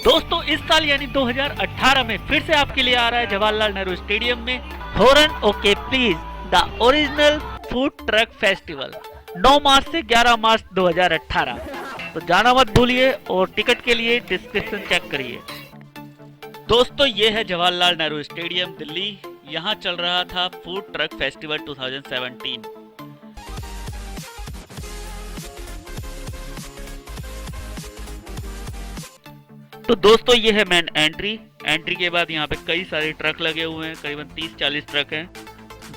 दोस्तों इस साल यानी 2018 में फिर से आपके लिए आ रहा है जवाहरलाल नेहरू स्टेडियम में horn okay please the original food truck festival 9 मार्च से 11 मार्च 2018। तो जाना मत भूलिए और टिकट के लिए डिस्क्रिप्शन चेक करिए। दोस्तों ये है जवाहरलाल नेहरू स्टेडियम दिल्ली। यहाँ चल रहा था फूड ट्रक फेस्टिवल 2017। तो दोस्तों ये है मेन एंट्री के बाद यहाँ पे कई सारे ट्रक लगे हुए हैं, करीबन 30-40 ट्रक हैं।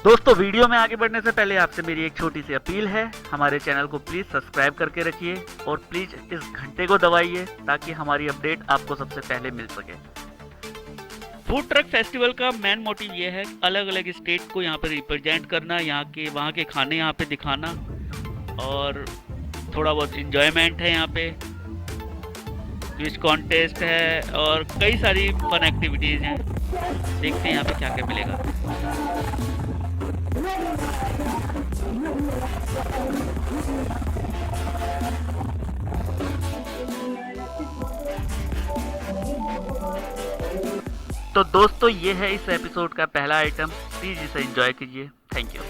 दोस्तों वीडियो में आगे बढ़ने से पहले आपसे मेरी एक छोटी सी अपील है, हमारे चैनल को प्लीज सब्सक्राइब करके रखिए और प्लीज इस घंटे को दबाइए ताकि हमारी अपडेट आपको सबसे पहले मिल सके। फूड ट्रक फेस्टिवल का मेन मोटिव ये है अलग अलग स्टेट को यहाँ पे रिप्रेजेंट करना, वहाँ के खाने यहाँ पे दिखाना और थोड़ा बहुत इंजॉयमेंट है। यहाँ पे क्विज कॉन्टेस्ट है और कई सारी फन एक्टिविटीज हैं। देखते हैं यहाँ पे क्या क्या मिलेगा। तो दोस्तों ये है इस एपिसोड का पहला आइटम, प्लीज इसे एंजॉय कीजिए। Thank you.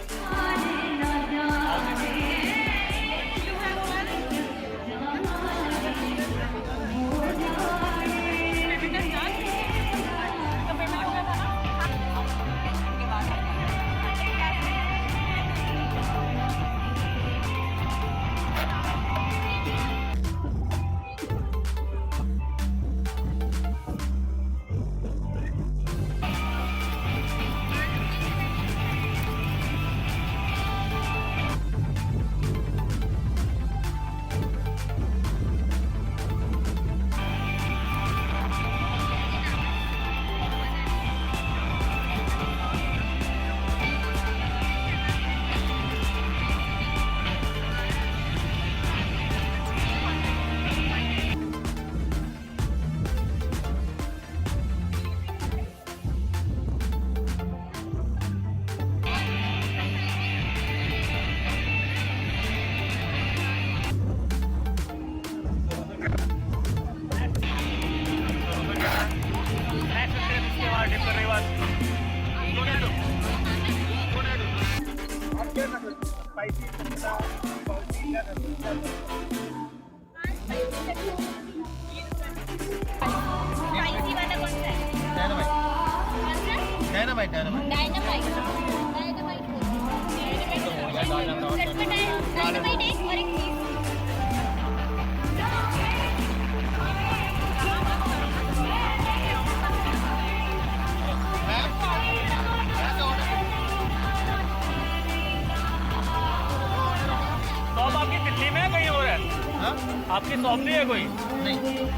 आपकी शॉप नहीं है कोई? नहीं।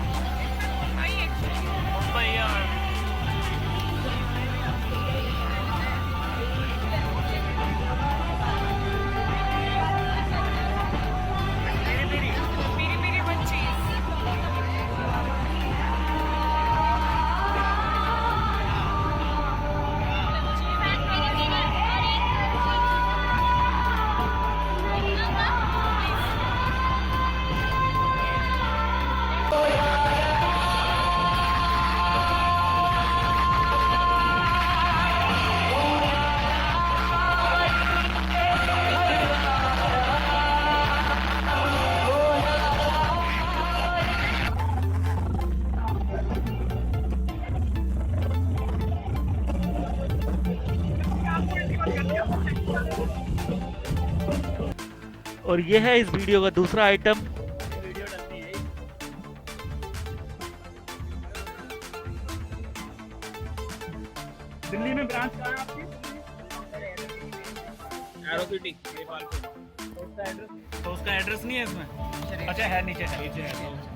और ये है इस वीडियो का दूसरा आइटम। दिल्ली में ब्रांच कहाँ है आपकी? एरोसिटी। तो उसका एड्रेस नहीं है इसमें? अच्छा है, नीचे है।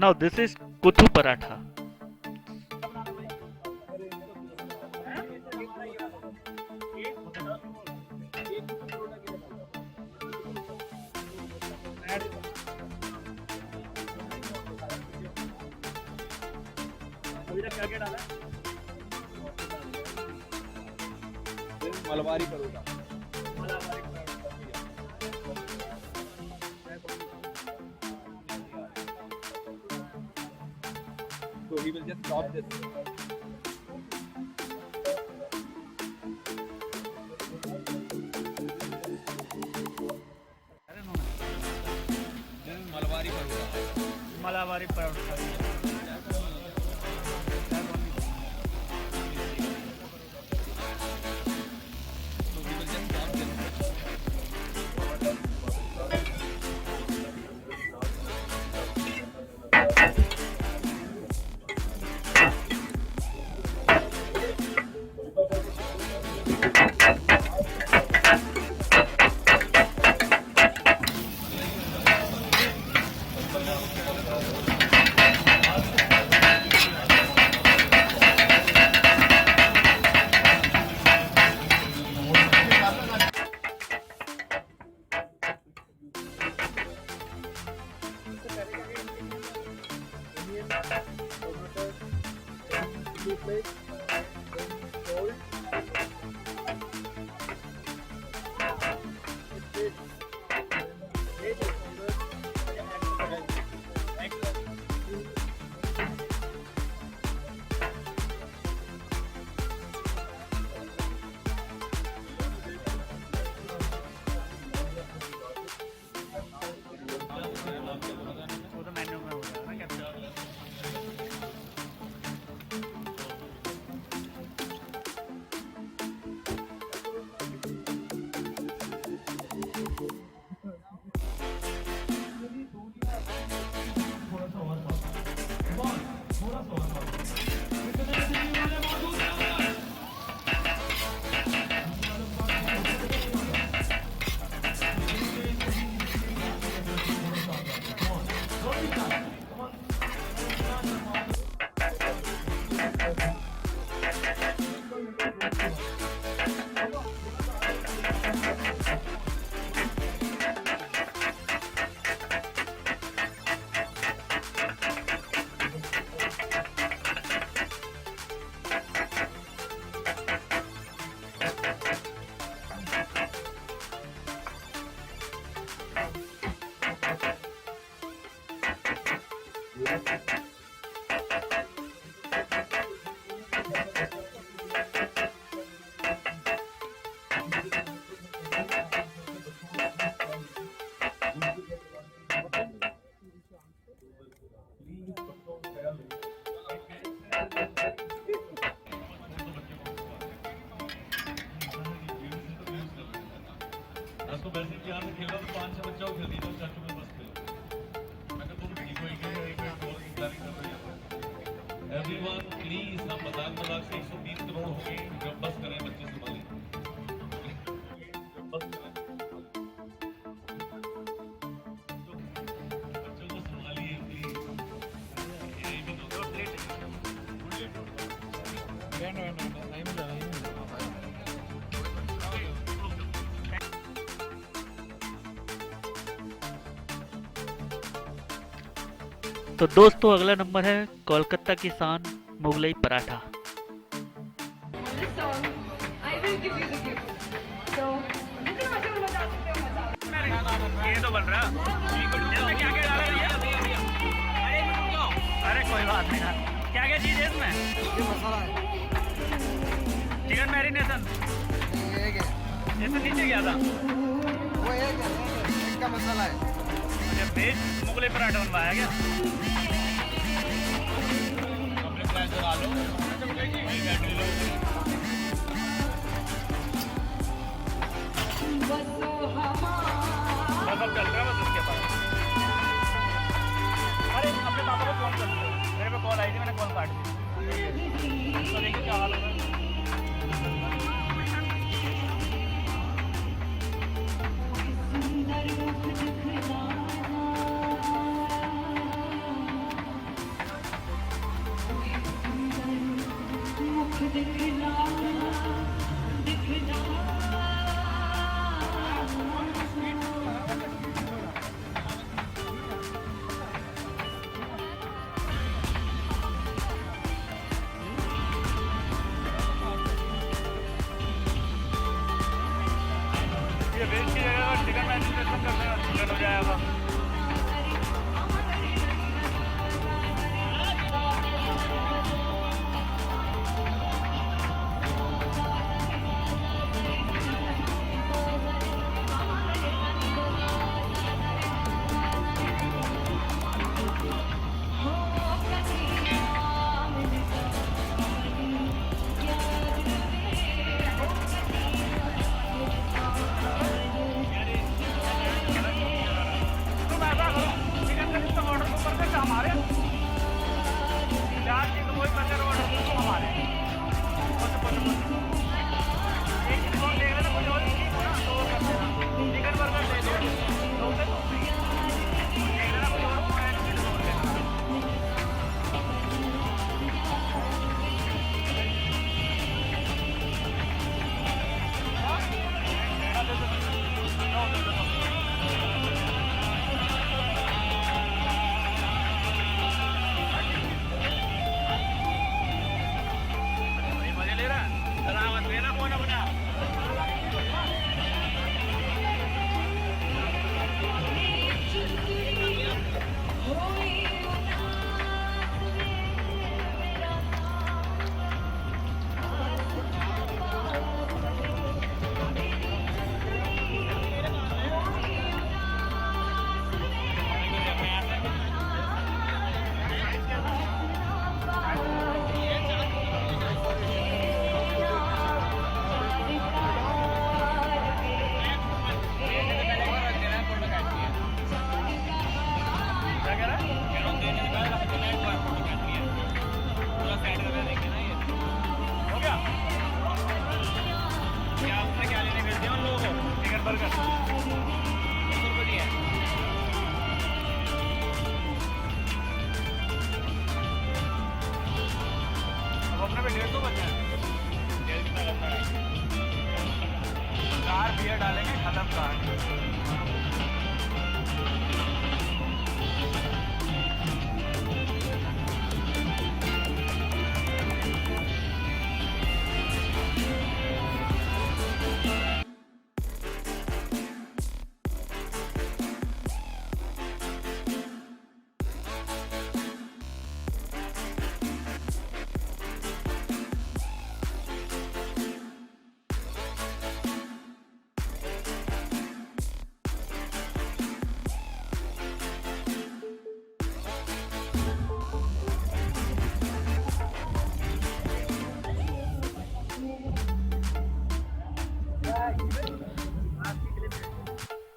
Now this is Kothu Paratha. अभी तक क्या क्या डाला है? Malabari parotta. So he will just chop this. This is Malabari Paratha. Malabari Paratha. So he will just chop this. तो वैसे भी यहाँ से खेल रहा तो 5-6 बच्चा को खेल दी तो चर्च में बस खेलो मैं कहता तुम ठीक हो एक और की प्लानिंग कर रही है एवरीवन प्लीज हम मजाक से 120 करोड़ हो गए जब बस करें बच्चे संभालिए बस करें बच्चों को संभालिए प्लीज ये भी तो प्लेट नहीं मिल रहा तो दोस्तों अगला नंबर है कोलकाता की शान मुगलई पराठा। ये तो बन रहा इसमें क्या क्या डाला है? अरे कोई बात नहीं यार, क्या क्या चीज़ है इसमें? ये मसाला है, चिकन मैरिनेशन जैसे नीचे गया था वो एक का मसाला है। अच्छा, वेज मुगलई पराठा बनवाया क्या? अपने प्लान चला लो वही बैटरी लो बस अब चल रहा है बस उसके पास। अरे अपने पापा को फोन कर दो, मेरे पे कॉल आई थी, मैंने कॉल काट दी। तो देखिए क्या हाल होगा। ये वेज की जगह अगर चिकन मैरिनेशन करते हैं चिकन हो जाएगा। तुम ऐसा करो चिकन का सिस्टम ऑर्डर को कर देते हमारे चार चीज वही बर्गर ऑर्डर को हमारे एक चीज और देख लेना कुछ और चीज हो ना तो वो कर देना चिकन बर्गर दे दो तो फिर देख लेना कुछ और ऐड चीज और लेना मजे ले रहा है सलामत लेना कौन अपना क्या कह रहा है हो गया क्या आपने क्या लेने भेज दिया उन लोगों को चिकन बर्गर 100 रुपये दिए अब अपने पे 150 बचे हैं कार बियर डालेंगे खत्म कार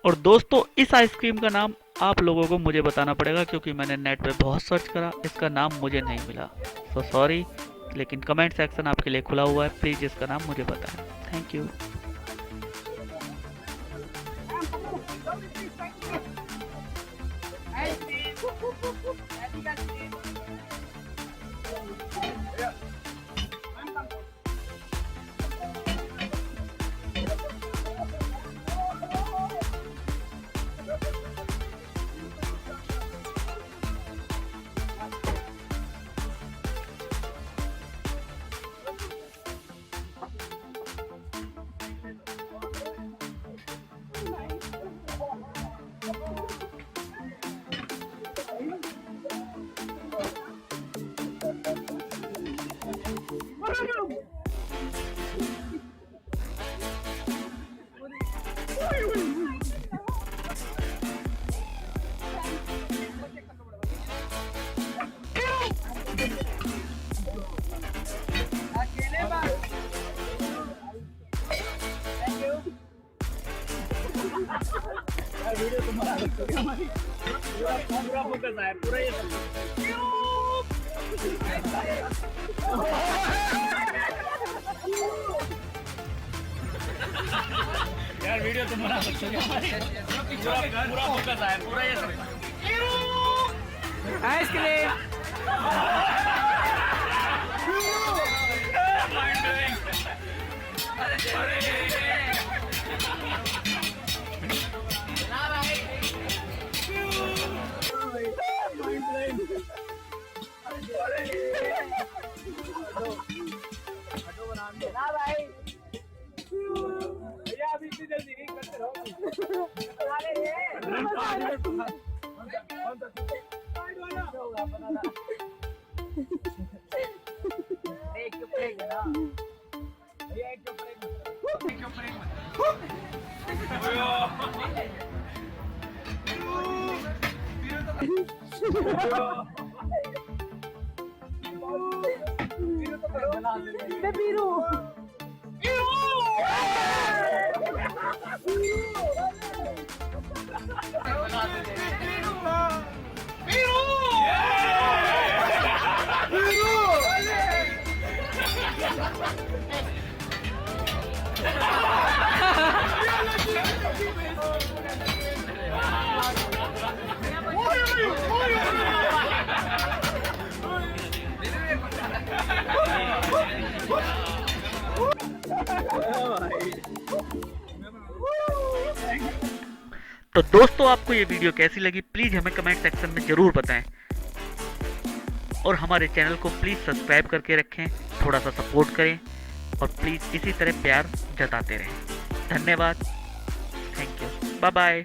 और दोस्तों इस आइसक्रीम का नाम आप लोगों को मुझे बताना पड़ेगा क्योंकि मैंने नेट पे बहुत सर्च करा, इसका नाम मुझे नहीं मिला। सो सॉरी, लेकिन कमेंट सेक्शन आपके लिए खुला हुआ है, प्लीज़ इसका नाम मुझे बताएं। Thank you. वीडियो तुम्हारा पूरा फोकस है पूरा ये यार वीडियो तुम्हारा पूरा फोकस है पूरा ये आइसक्रीम भैया अभी इतनी जल्दी नहीं करते रहो तो दोस्तों आपको ये वीडियो कैसी लगी प्लीज़ हमें कमेंट सेक्शन में ज़रूर बताएं और हमारे चैनल को प्लीज़ सब्सक्राइब करके रखें, थोड़ा सा सपोर्ट करें और प्लीज़ इसी तरह प्यार जताते रहें। धन्यवाद, थैंक यू, बाय बाय।